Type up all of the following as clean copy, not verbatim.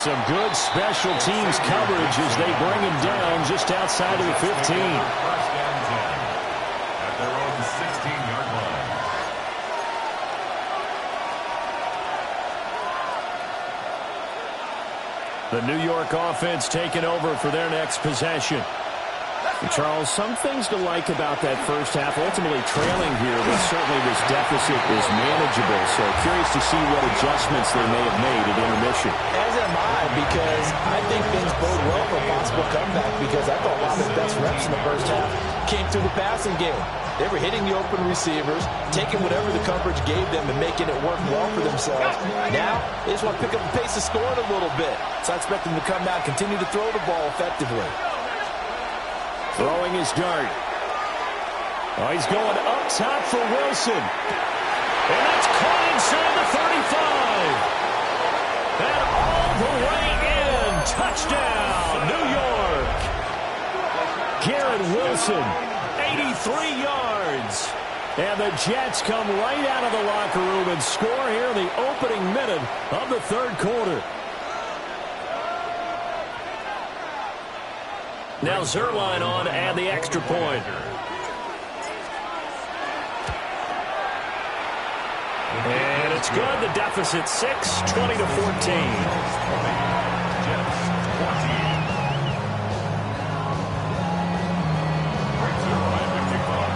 Some good special teams coverage as they bring him down just outside of the 15. First down 10 at their own 16-yard line. The New York offense taking over for their next possession. Charles, some things to like about that first half. Ultimately trailing here, but certainly this deficit is manageable. So curious to see what adjustments they may have made at intermission. As am I, because I think things bode well for a possible comeback, because I thought a lot of the best reps in the first half came through the passing game. They were hitting the open receivers, taking whatever the coverage gave them and making it work well for themselves. Now, they just want to pick up the pace of scoring a little bit. So I expect them to come out and continue to throw the ball effectively. Throwing his dart. Oh, he's going up top for Wilson. And that's caught inside the 35. And all the way in. Touchdown, New York. Garrett Wilson, 83 yards. And the Jets come right out of the locker room and score here in the opening minute of the third quarter. Now Zerline on to add the extra point. And it's good. The deficit 6, 20-14.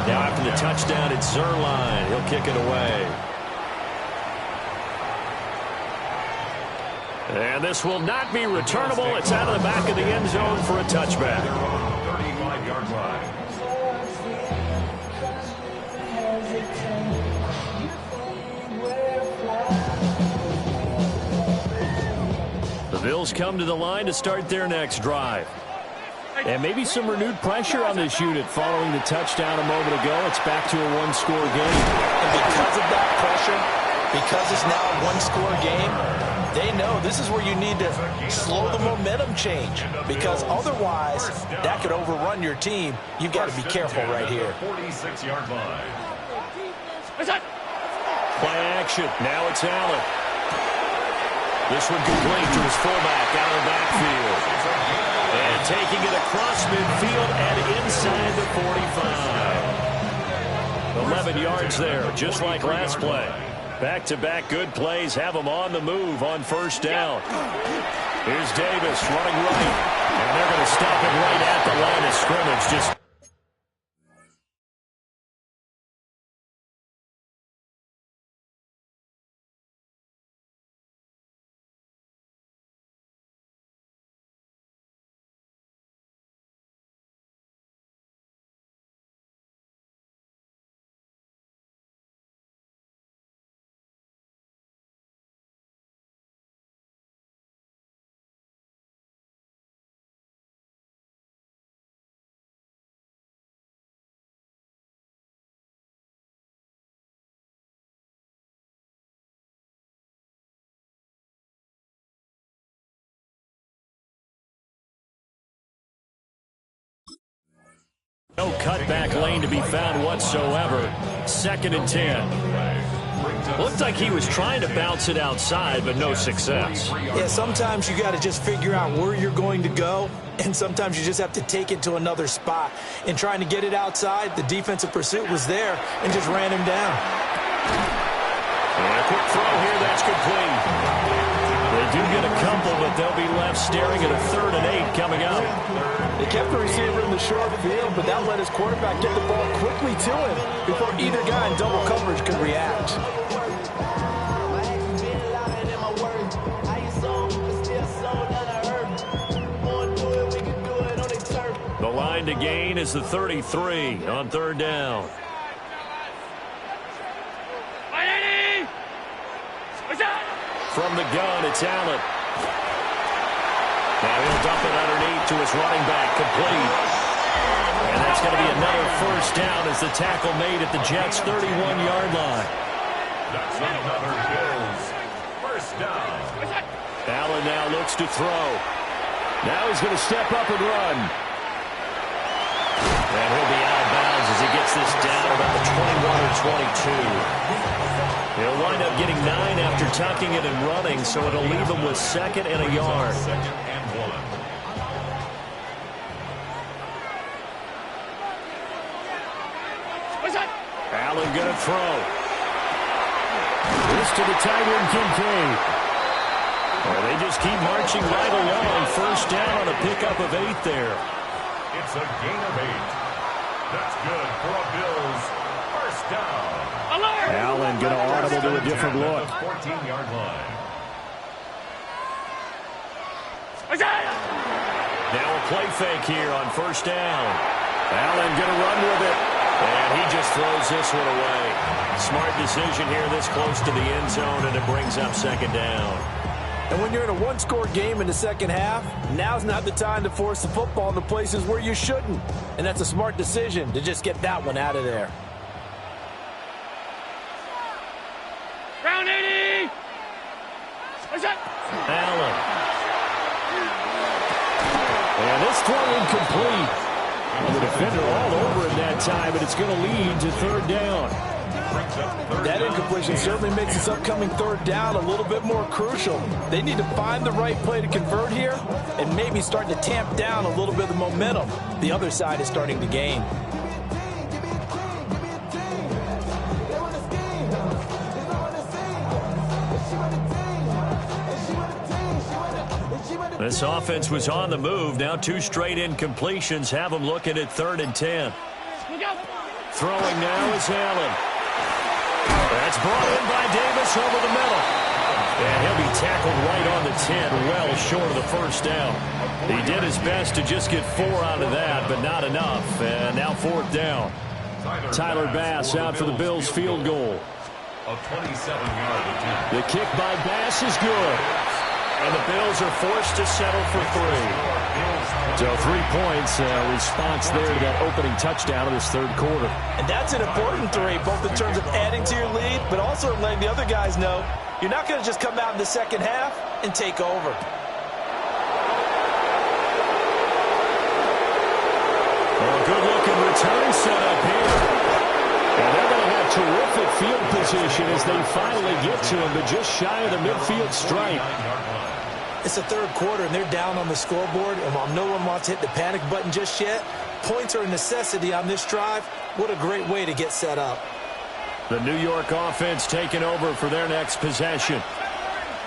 Now after the touchdown, it's Zerline. He'll kick it away. And this will not be returnable. It's out of the back of the end zone for a touchback. 35-yard line. The Bills come to the line to start their next drive. And maybe some renewed pressure on this unit following the touchdown a moment ago. It's back to a one-score game. And because of that pressure, because it's now a one-score game, they know this is where you need to slow the momentum change, because otherwise that could overrun your team. You've got to be careful right here. 46-yard line. Play action. Now it's Allen. This one complete to his fullback out of the backfield. And taking it across midfield and inside the 45. 11 yards there, just like last play. Back-to-back good plays have them on the move on first down. Here's Davis running right. And they're going to stop it right at the line of scrimmage. Just no cutback lane to be found whatsoever. 2nd and 10. Looked like he was trying to bounce it outside, but no success. Yeah, sometimes you got to just figure out where you're going to go, and sometimes you just have to take it to another spot. In trying to get it outside, the defensive pursuit was there and just ran him down. And a quick throw here, that's complete. They do get a couple, but they'll be left staring at a 3rd and 8 coming up. They kept the receiver in the short field, but that let his quarterback get the ball quickly to him before either guy in double coverage could react. The line to gain is the 33 on 3rd down. From the gun, it's Allen. Now he'll dump it underneath to his running back, complete. And that's going to be another first down as the tackle made at the Jets' 31-yard line. That's another Bills first down. Allen now looks to throw. Now he's going to step up and run. And he'll be out of bounds as he gets this down about the 21 or 22. He'll wind up getting 9 after tucking it and running, so it'll leave him with 2nd and a yard. 2nd and 1. Allen going to throw. This to the tight end, Kincaid. Well, they just keep marching right along. 1st down on a pickup of 8 there. It's a gain of 8. That's good for a Bills 1st down. Allen going to audible to a different look. 14-yard line. Now a play fake here on 1st down. Allen going to run with it. And he just throws this one away. Smart decision here this close to the end zone, and it brings up 2nd down. And when you're in a one-score game in the second half, now's not the time to force the football in the places where you shouldn't. And that's a smart decision to just get that one out of there. Round 80! Allen. And this throw incomplete. The defender all over it that time, but it's going to lead to 3rd down. That incompletion certainly makes this upcoming 3rd down a little bit more crucial. They need to find the right play to convert here and maybe start to tamp down a little bit of the momentum the other side is starting to gain. This offense was on the move. Now 2 straight incompletions have them looking at 3rd and 10. Throwing now is Allen. That's brought in by Davis over the middle. And he'll be tackled right on the 10, well short of the 1st down. He did his best to just get 4 out of that, but not enough. And now 4th down. Tyler Bass out for the Bills field goal. A 27-yard attempt. The kick by Bass is good. And the Bills are forced to settle for 3. So 3 points, response there to that opening touchdown of this 3rd quarter. And that's an important 3, both in terms of adding to your lead, but also letting the other guys know you're not going to just come out in the second half and take over. Well, good-looking return set up here. And they're going to have terrific field position as they finally get to him, but just shy of the midfield stripe. It's the 3rd quarter, and they're down on the scoreboard, and while no one wants to hit the panic button just yet, points are a necessity on this drive. What a great way to get set up. The New York offense taking over for their next possession.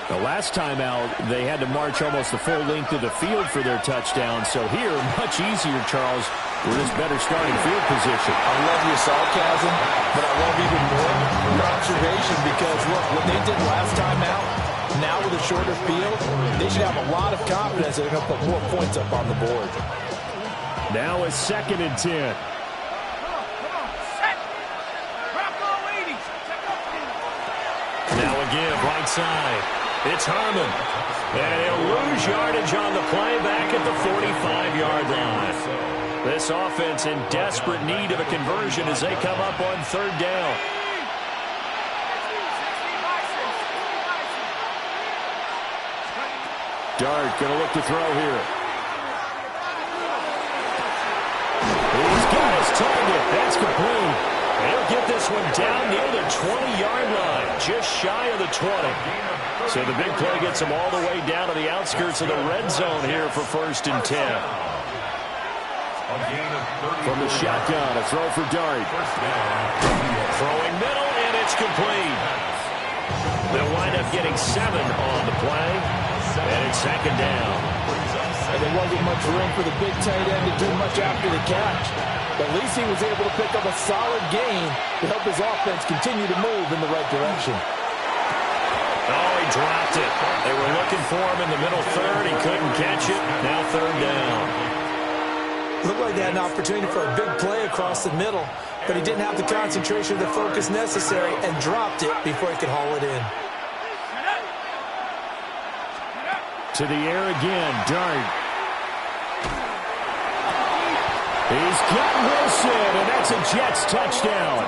The last time out, they had to march almost the full length of the field for their touchdown. So here, much easier, Charles, with this better starting field position. I love your sarcasm, but I love even more your observation because, look, what they did last time out, now with a shorter field, they should have a lot of confidence that they're going to put more points up on the board. Now it's 2nd and 10. Now again, right side. It's Harmon. And he'll lose yardage on the play back at the 45-yard line. This offense in desperate need of a conversion as they come up on 3rd down. Dart going to look to throw here. He's got his target. That's complete. He'll get this one down near the 20-yard line, just shy of the 20. So the big play gets him all the way down to the outskirts of the red zone here for 1st and 10. From the shotgun, a throw for Dart. Throwing middle, and it's complete. They'll wind up getting 7 on the play, and it's 2nd down. And there wasn't much room for the big tight end to do much after the catch. But at least he was able to pick up a solid gain to help his offense continue to move in the right direction. Oh, he dropped it. They were looking for him in the middle 3rd. He couldn't catch it. Now 3rd down. Looked like they had an opportunity for a big play across the middle, but he didn't have the concentration or the focus necessary and dropped it before he could haul it in. To the air again, Dart. He's got Wilson, and that's a Jets touchdown.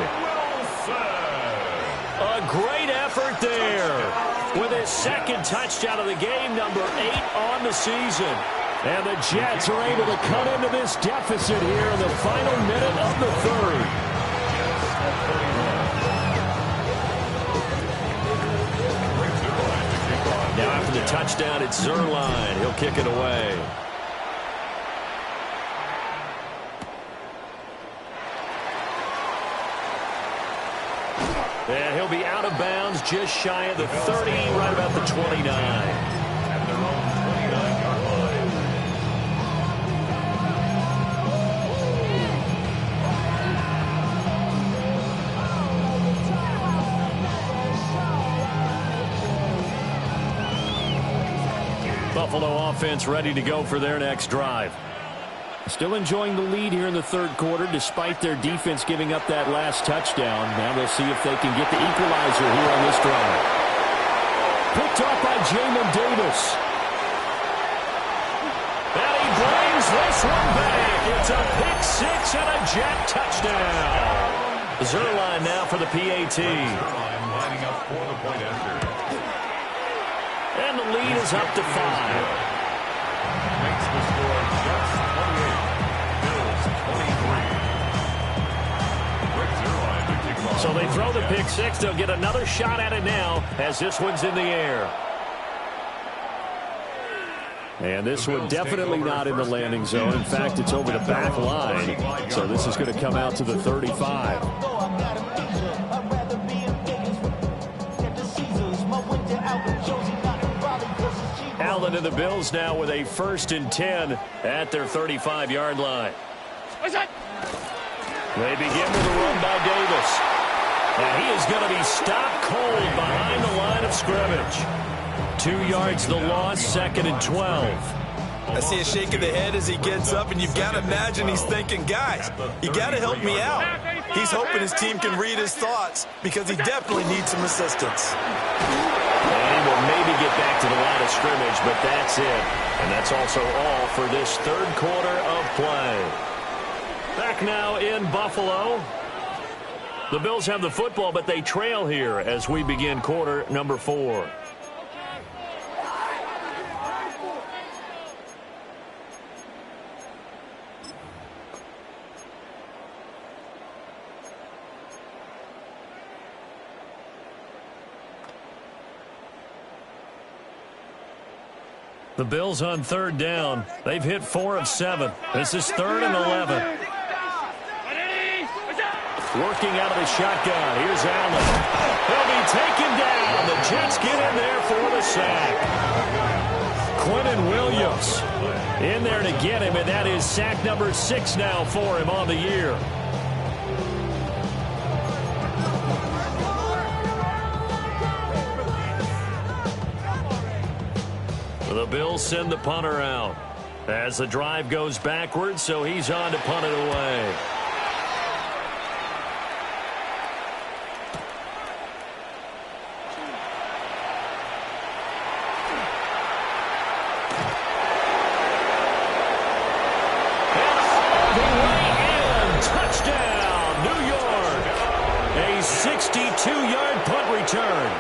A great effort there with his 2nd touchdown of the game, number 8 on the season. And the Jets are able to cut into this deficit here in the final minute of the 3rd. for the touchdown. It's Zerline. He'll kick it away. And he'll be out of bounds just shy of the 30, right about the 29. At their own 29-yard line. Buffalo offense ready to go for their next drive. Still enjoying the lead here in the third quarter despite their defense giving up that last touchdown. Now they'll see if they can get the equalizer here on this drive. Picked off by Jamin Davis. And he brings this one back. It's a pick six and a Jet touchdown. Zerline now for the PAT. Zerline lining up for the point after. And the lead is up to 5. Makes the score just 28. Bills 23. Rick Zerline to kick off. So they throw the pick six. They'll get another shot at it now as this one's in the air. And this one definitely not in the landing zone. In fact, it's over the back line. So this is going to come out to the 35. Allen and the Bills now with a 1st and 10 at their 35-yard line. They begin with a run by Davis. And he is going to be stopped cold behind the line of scrimmage. 2 yards the loss, 2nd and 12. I see a shake of the head as he gets up, and you've got to imagine he's thinking, guys, you got to help me out. He's hoping his team can read his thoughts because he definitely needs some assistance. And he will maybe get back to the line of scrimmage, but that's it. And that's also all for this third quarter of play. Back now in Buffalo. The Bills have the football, but they trail here as we begin quarter number 4. The Bills on 3rd down. They've hit 4 of 7. This is 3rd and 11. Working out of the shotgun. Here's Allen. He'll be taken down. The Jets get in there for the sack. Quentin Williams in there to get him, and that is sack number 6 now for him on the year. The Bills send the punter out as the drive goes backwards, so he's on to punt it away. Touchdown, New York. A 62-yard punt return.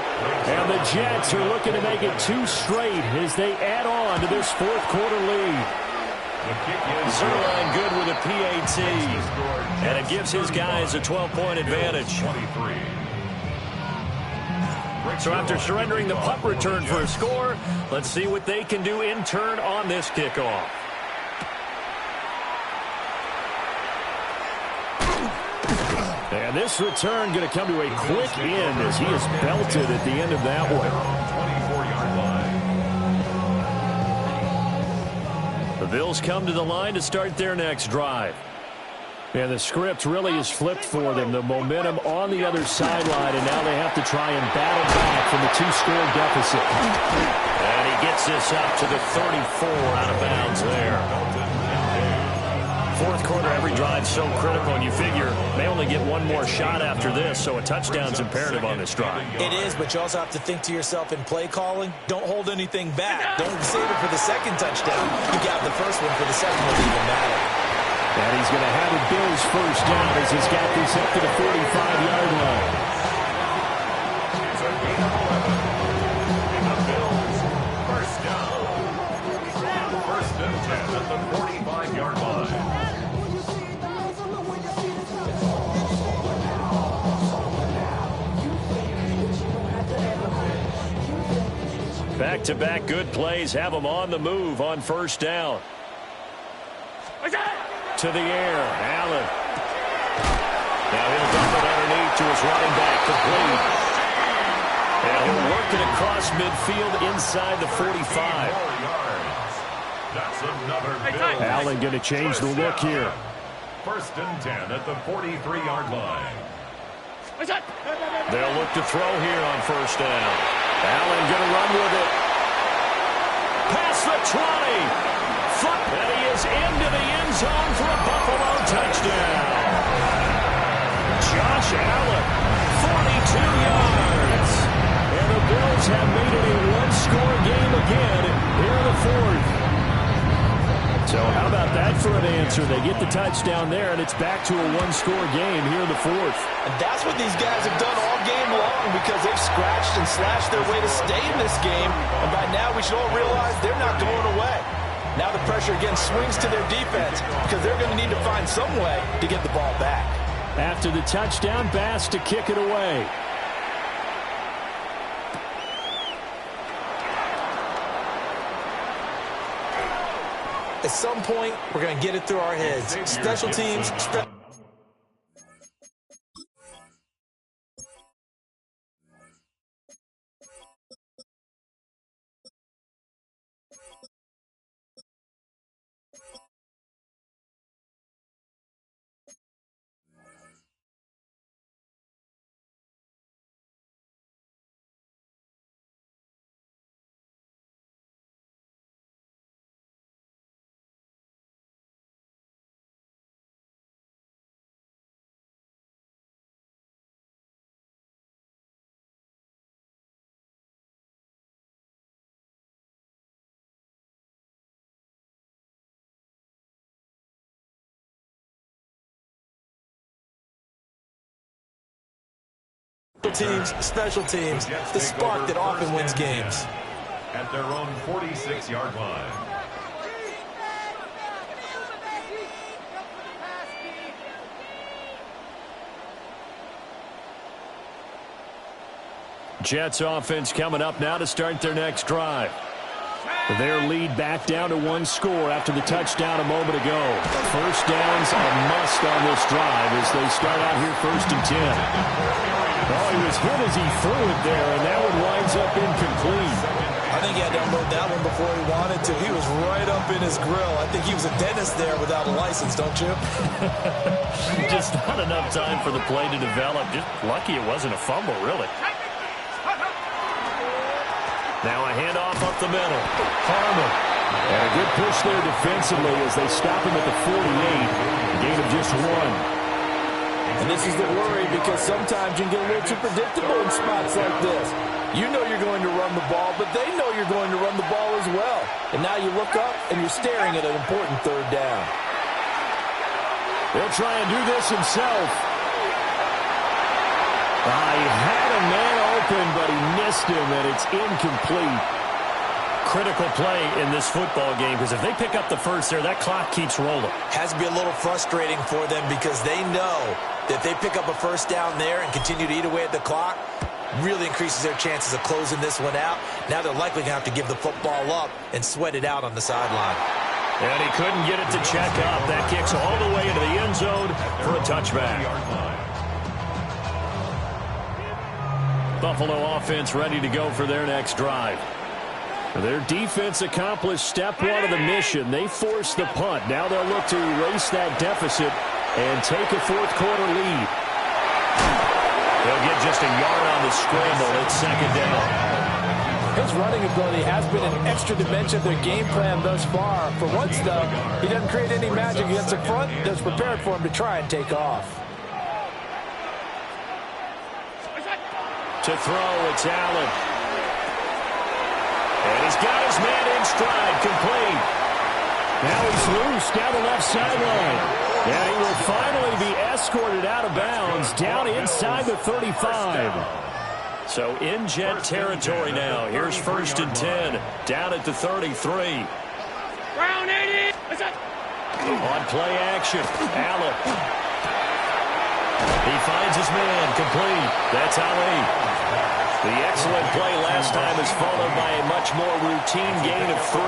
And the Jets are looking to make it 2 straight as they add on to this 4th quarter lead. Zerline good with a PAT. And it gives his guys a 12-point advantage. So after surrendering the punt return for a score, let's see what they can do in turn on this kickoff. And this return going to come to a quick end as he is belted at the end of that one. 24-yard line. The Bills come to the line to start their next drive. And the script really is flipped for them. The momentum on the other sideline, and now they have to try and battle back from the 2-score deficit. And he gets this up to the 34 out of bounds there. 4th quarter, every drive so critical, and you figure they only get one more shot after this, so a touchdown's imperative on this drive. It is, but you also have to think to yourself in play calling, don't hold anything back. Don't save it for the 2nd touchdown. You got the first one for the 2nd one even matter. And he's going to have a Bills 1st down as he's got this up to the 45-yard line. It's a gain of 11. And the Bills 1st down. 1st and 10 at the 45-yard line. Back Back-to-back good plays have him on the move on first down. To the air, Allen. Now he'll dump it underneath to his running back, complete. And he'll work it across midfield inside the 45. That's another big. Allen going to change the look here. First and 10 at the 43-yard line. They'll look to throw here on first down. Allen going to run with it. Past the 20. And he is into the end zone for a Buffalo touchdown. Josh Allen, 42 yards. And the Bills have made it a one-score game again here in the fourth. So how about that for an answer? They get the touchdown there, and it's back to a one-score game here in the fourth. And that's what these guys have done all game long because they've scratched and slashed their way to stay in this game. And by now we should all realize they're not going away. Now the pressure again swings to their defense because they're going to need to find some way to get the ball back. After the touchdown, Bass to kick it away. At some point, we're going to get it through our heads. Special teams. Special teams, the spark that often wins games. At their own 46-yard line. Jets offense coming up now to start their next drive. Their lead back down to one score after the touchdown a moment ago. First down's a must on this drive as they start out here first and 10. Oh, he was hit as he threw it there, and that one winds up incomplete. I think he had to unload that one before he wanted to. He was right up in his grill. I think he was a dentist there without a license, don't you? Just not enough time for the play to develop. Just lucky it wasn't a fumble, really. Now a handoff up the middle. Harmon. And a good push there defensively as they stop him at the 48. A gain of just one. And this is the worry because sometimes you can get a little too predictable in spots like this. You know you're going to run the ball, but they know you're going to run the ball as well. And now you look up and you're staring at an important third down. He'll try and do this himself. He had a man open, but he missed him, and it's incomplete. Critical play in this football game because if they pick up the first there, that clock keeps rolling. Has to be a little frustrating for them because they know that if they pick up a first down there and continue to eat away at the clock, really increases their chances of closing this one out. Now they're likely going to have to give the football up and sweat it out on the sideline. And he couldn't get it to check up. That kicks all the way into the end zone for a touchback. Buffalo offense ready to go for their next drive. Their defense accomplished step one of the mission. They forced the punt. Now they'll look to erase that deficit and take a fourth quarter lead. They'll get just a yard on the scramble. It's second down. His running ability has been an extra dimension of their game plan thus far. For once, though, he doesn't create any magic against the front that's prepared for him to try and take off. To throw, it's Allen. And he's got his man in stride, complete. Now he's loose down the left sideline. And he will finally be escorted out of bounds down inside the 35. So in Jet territory now. Here's first and 10 down at the 33. Brown 80. On play action, Allen. He finds his man, complete. That's Ali. The excellent play last time is followed by a much more routine gain of 3.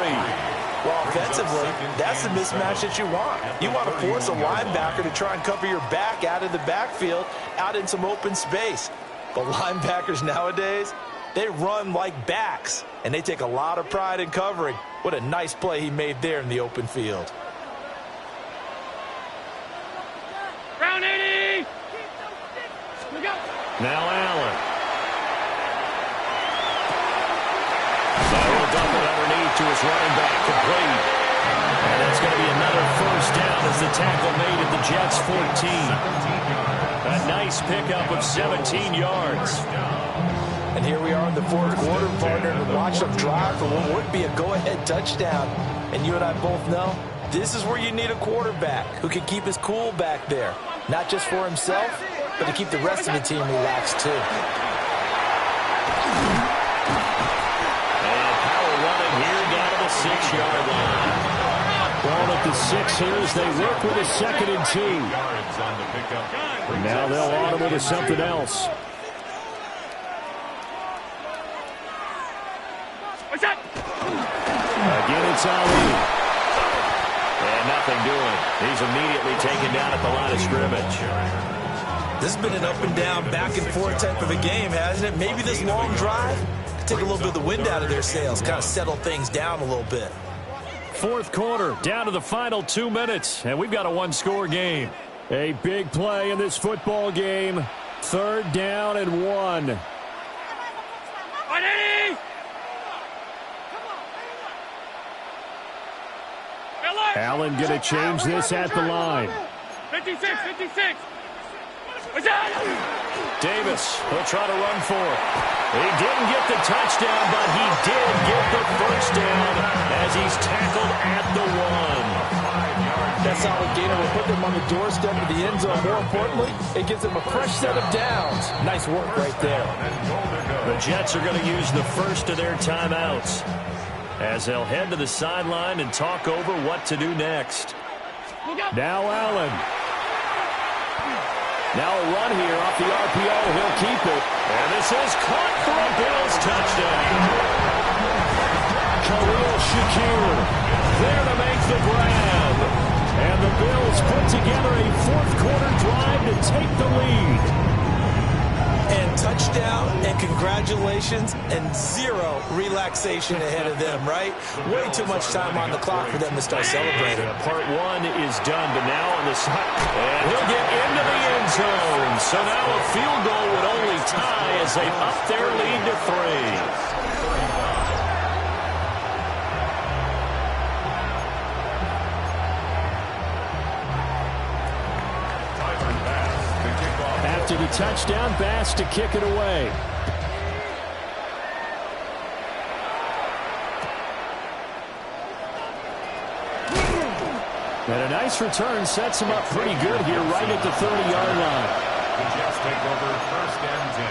Well, offensively, that's the mismatch that you want. You want to force a linebacker to try and cover your back out of the backfield, out in some open space. But linebackers nowadays, they run like backs, and they take a lot of pride in covering. What a nice play he made there in the open field. Round 80! Now Allen. Now he'll dump it underneath to his running back, complete. And that's going to be another first down as the tackle made at the Jets' 14. A nice pickup of 17 yards. And here we are in the fourth quarter, partner, and watch them drive for what would be a go-ahead touchdown. And you and I both know this is where you need a quarterback who can keep his cool back there. Not just for himself, but to keep the rest of the team relaxed, too. And power running here down to the 6-yard line. Ball at the 6 here as they work with a 2nd and 2. Now they'll audible to something else. What's up? Again, it's Ali. And nothing doing. He's immediately taken down at the line of scrimmage. This has been an up-and-down, back-and-forth type of a game, hasn't it? Maybe this long drive could take a little bit of the wind out of their sails, kind of settle things down a little bit. Fourth quarter, down to the final 2 minutes, and we've got a one-score game. A big play in this football game. 3rd down and 1. 180! Allen going to change this at the line. 56, 56. What's that? Davis will try to run for it. He didn't get the touchdown, but he did get the first down as he's tackled at the 1. That solid gainer will put them on the doorstep of the end zone. More importantly, it gives them a fresh set of downs. Nice work right there. The Jets are going to use the first of their timeouts as they'll head to the sideline and talk over what to do next. Now Allen. Now a run here off the RPO. He'll keep it. And this is caught for a Bills touchdown. Khalil Shakir there to make the grab. And the Bills put together a fourth-quarter drive to take the lead. And touchdown and congratulations and 0 relaxation ahead of them, right? Way too much time on the clock for them to start celebrating. Part 1 is done, but now on the side. And he'll get into the end zone. So now a field goal would only tie as they up their lead to 3. After the touchdown, Bass to kick it away. And a nice return sets him up pretty good here right at the 30-yard line. The Jets take over 1st and 10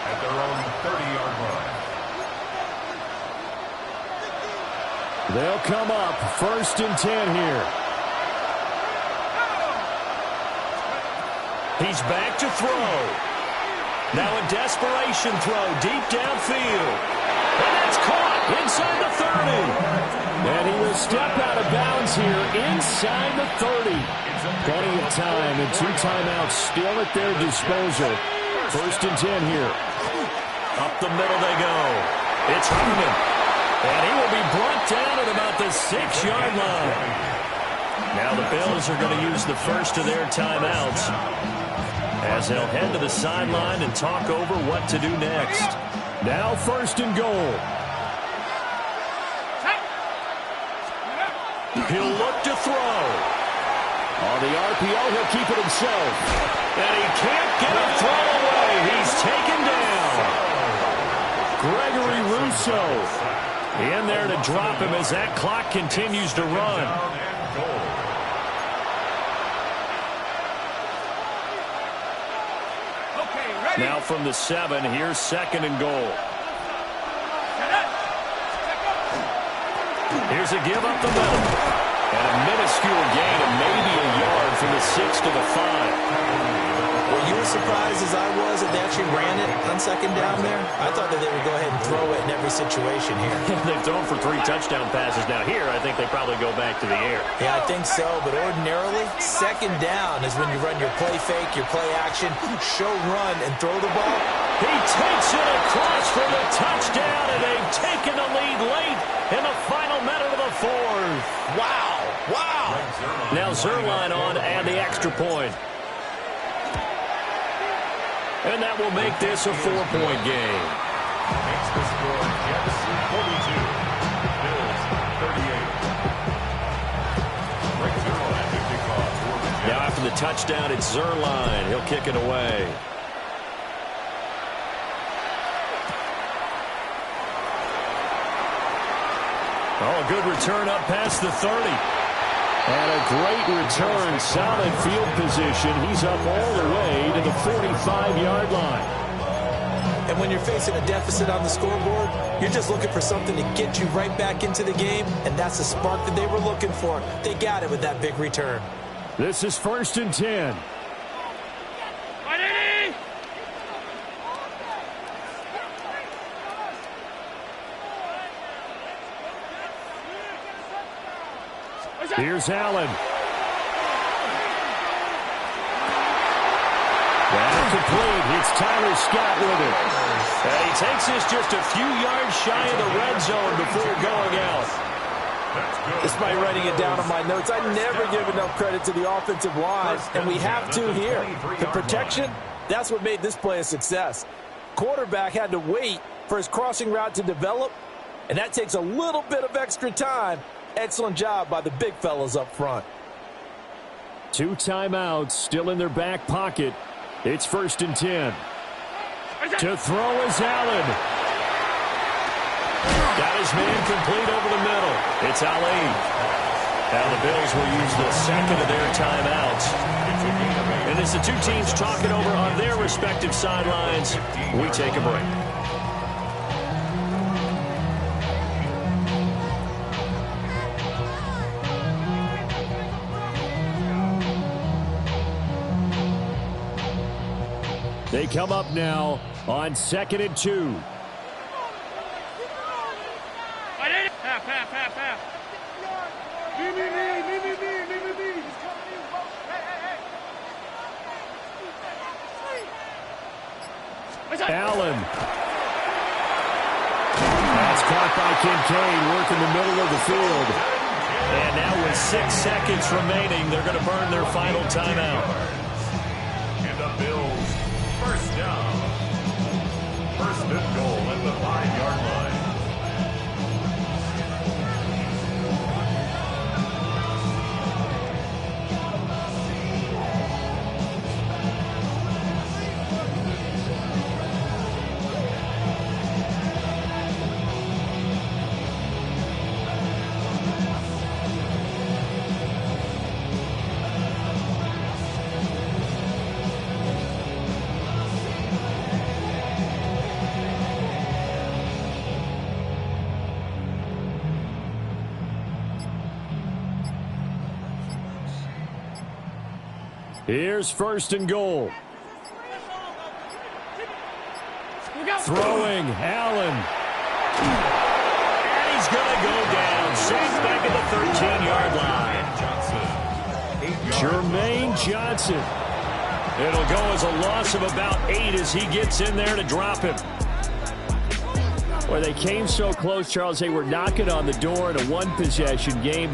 at their own 30-yard line. They'll come up 1st and 10 here. He's back to throw. Now a desperation throw deep downfield. And that's caught inside the 30. And he will step out of bounds here inside the 30. Plenty of time and 2 timeouts still at their disposal. 1st and 10 here. Up the middle they go. It's Herman. And he will be brought down at about the 6-yard line. Now the Bills are going to use the first of their timeouts as they'll head to the sideline and talk over what to do next. Now 1st and goal. He'll look to throw. On the RPO, he'll keep it himself. And he can't get a throw away. He's taken down. Gregory Rousseau in there to drop him as that clock continues to run. Now from the 7, here's 2nd and goal. Here's a give up the middle. And a minuscule gain of maybe a yard from the 6 to the 5. Were you as surprised as I was that they actually ran it on second down there? I thought that they would go ahead and throw it in every situation here. They've thrown for 3 touchdown passes. Now here, I think they probably go back to the air. Yeah, I think so, but ordinarily, second down is when you run your play fake, your play action, show run, and throw the ball. He takes it across for the touchdown, and they've taken the lead late in the final minute of the fourth. Wow, wow. Now Zerline on and the extra point. And that will make this a 4-point game. Makes the score Jets 42, Bills 38. Rick Zerline to kick off for the Jets. Now after the touchdown, it's Zerline. He'll kick it away. Oh, a good return up past the 30. And a great return, solid field position. He's up all the way to the 45-yard line. And when you're facing a deficit on the scoreboard, you're just looking for something to get you right back into the game, and that's the spark that they were looking for. They got it with that big return. This is 1st and 10. Here's Allen. And complete. It's Tyler Scott with it. And he takes this just a few yards shy of the red zone before going out. Despite writing it down on my notes, I never give enough credit to the offensive line, and we have to here. The protection, that's what made this play a success. Quarterback had to wait for his crossing route to develop, and that takes a little bit of extra time. Excellent job by the big fellas up front. 2 timeouts still in their back pocket. It's 1st and 10. To throw is Allen. Got his man complete over the middle. It's Ali. Now the Bills will use the second of their timeouts. And as the two teams talking over on their respective sidelines, we take a break. They come up now on 2nd and 2. Half. Me. Allen. That's caught by Kincaid, working the middle of the field. And now with 6 seconds remaining, they're going to burn their final timeout. And the Bills, first down. 1st and goal at the 5-yard line. Here's 1st and goal. Throwing, Allen. And he's going to go down. Sacked back at the 13-yard line. Jermaine Johnson. It'll go as a loss of about 8 as he gets in there to drop him. Well, they came so close, Charles. They were knocking on the door in a one-possession game, but